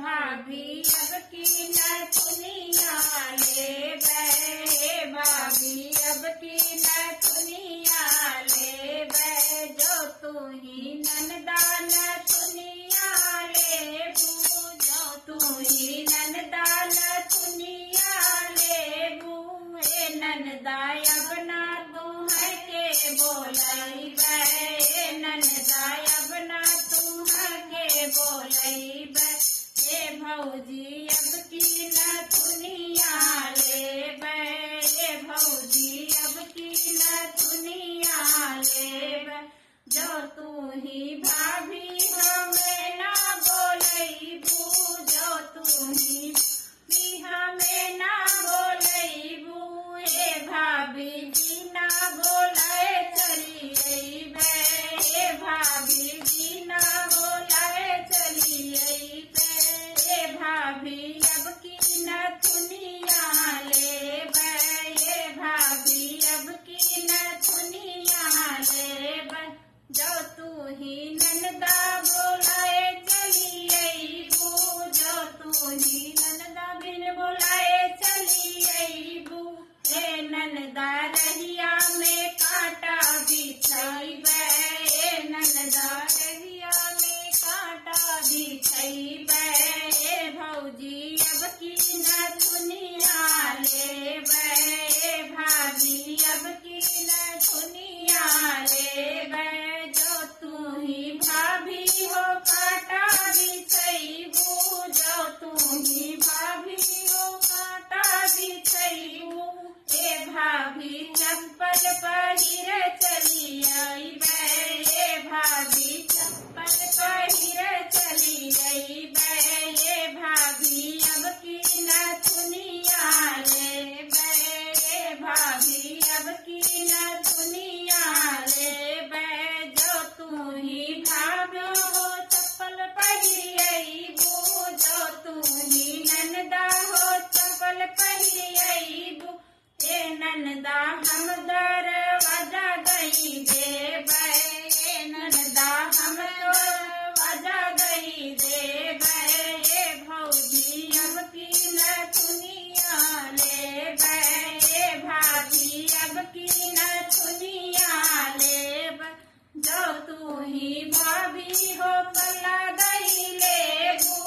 भाभी अब की नथुनिया लेबै, भाभी अब की नथुनिया लेबै, जो तू ही ननदा नथुनिया लेबू, जो तू ही ननदा नथुनिया लेबू। ए ननदा अब ना तुहै के बोलैबै, ननदा अब ना तुहै के बोलैबै, हे भौजी अब की नथुनिया लेबै, हे भौजी अब की नथुनिया लेबै, जो तू ही भाभी हमें ना बोलैबू, जो तू ही हमें ना बोलैबू, हे भाभी जी ना बोलै चली अइबै, हे भाभी जी ना बोलै चली अइबै, हे भाभी अब की नथुनिया लेबै, हे भाभी अब की नथुनिया लेबै, जो तू ही ननदा बोलाए चली अइबू, जो तू ही ननदा बिन बोलाए चली अइबू, हे ननदा रहिया में कांटा बिछैबै, हे ननदा रहिया में कांटा बिछैबै, हे भौजी अब की नथुनिया लेबै, हे भाभी अब की नथुनिया लेबै, जो तू ही भाभी हो कांटा बिछैबू, जो तू ही भाभी हो कांटा बिछैबू, हे भाभी चप्पल पहिर चली अइबै, हे भाभी चप्पल पहिर चली अइबै, हे भाभी अब की नथुनिया लेबै, हे भाभी अब की नथुनिया लेबै, जो तू ही भाभी हो चप्पल पहिर अइबू, जो तू ही ननदा हो चप्पल पहिर अइबू, हे ननदा हम दरवाजा दई देबै, हे ननदा हम दरवाजा दई देबै, हे भौजी अब की नथुनिया लेबै, हे भाभी अब की नथुनिया लेबै, जो तू ही भाभी हो पल्ला दई लेबू,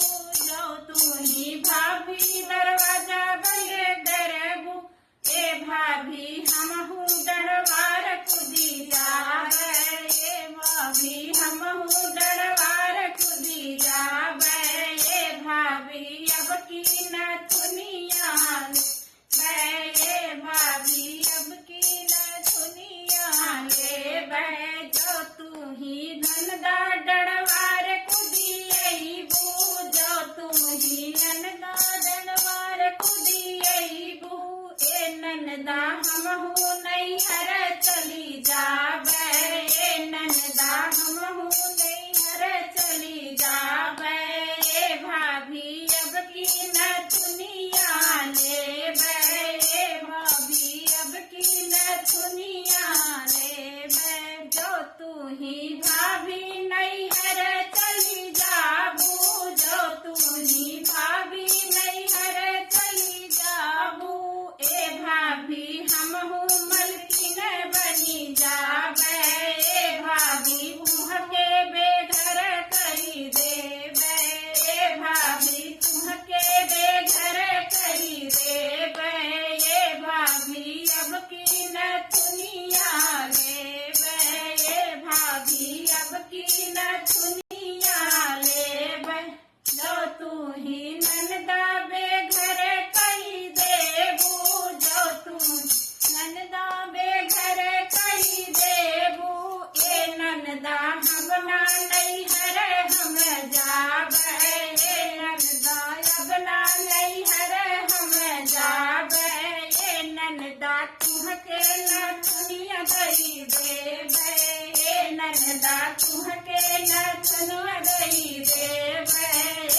जो तू ही भाभी दरवाजा बंद डरबू, हे भाभी हमहू डरवार कुदी जाबै, हे भाभी हमहू डरवार कुदी जाबै, हे भाभी अब की नथुनिया लेबै, हे भाभी अब की नथुनिया लेबै, जो तू ही ननदा डरवार कुदी अइबू, जो तू ही ननदा डरवार कुदी अइबू, ए ननदा हमहू नैहर चली जाबै, ए ननदा हमहू नैहर चली जाबै, ए भाभी अब की नथुनिया लेबै, ए भाभी अब की नथुनिया लेबै, जो तू ही भाभी नैहर चली जाबू, जो तू ही भाभी नैहर चली जाबू, ए भाभी हमहू मलकिन बनी जाबै, ए भाभी तुहके बेघर करी देबै, ए भाभी तुहके बेघर करी देबै, ए भाभी अब की नथुनिया लेबै, ए भाभी अब की नथुनिया लेबै, जो तू ही ननदा बेघर करी देबू, जो तू ननदा बेघर करी देबू, ए ननदा हम ना नैहर हम जाबै, ए ननदा अब ना नैहर हम जाबै, ए ननदा तुहके नथुनिया दई देबै, ए ननदा तुहके नथुनिया दई देबै,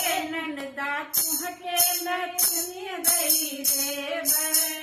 ए ननदा तुहके नथुनिया दई देबै।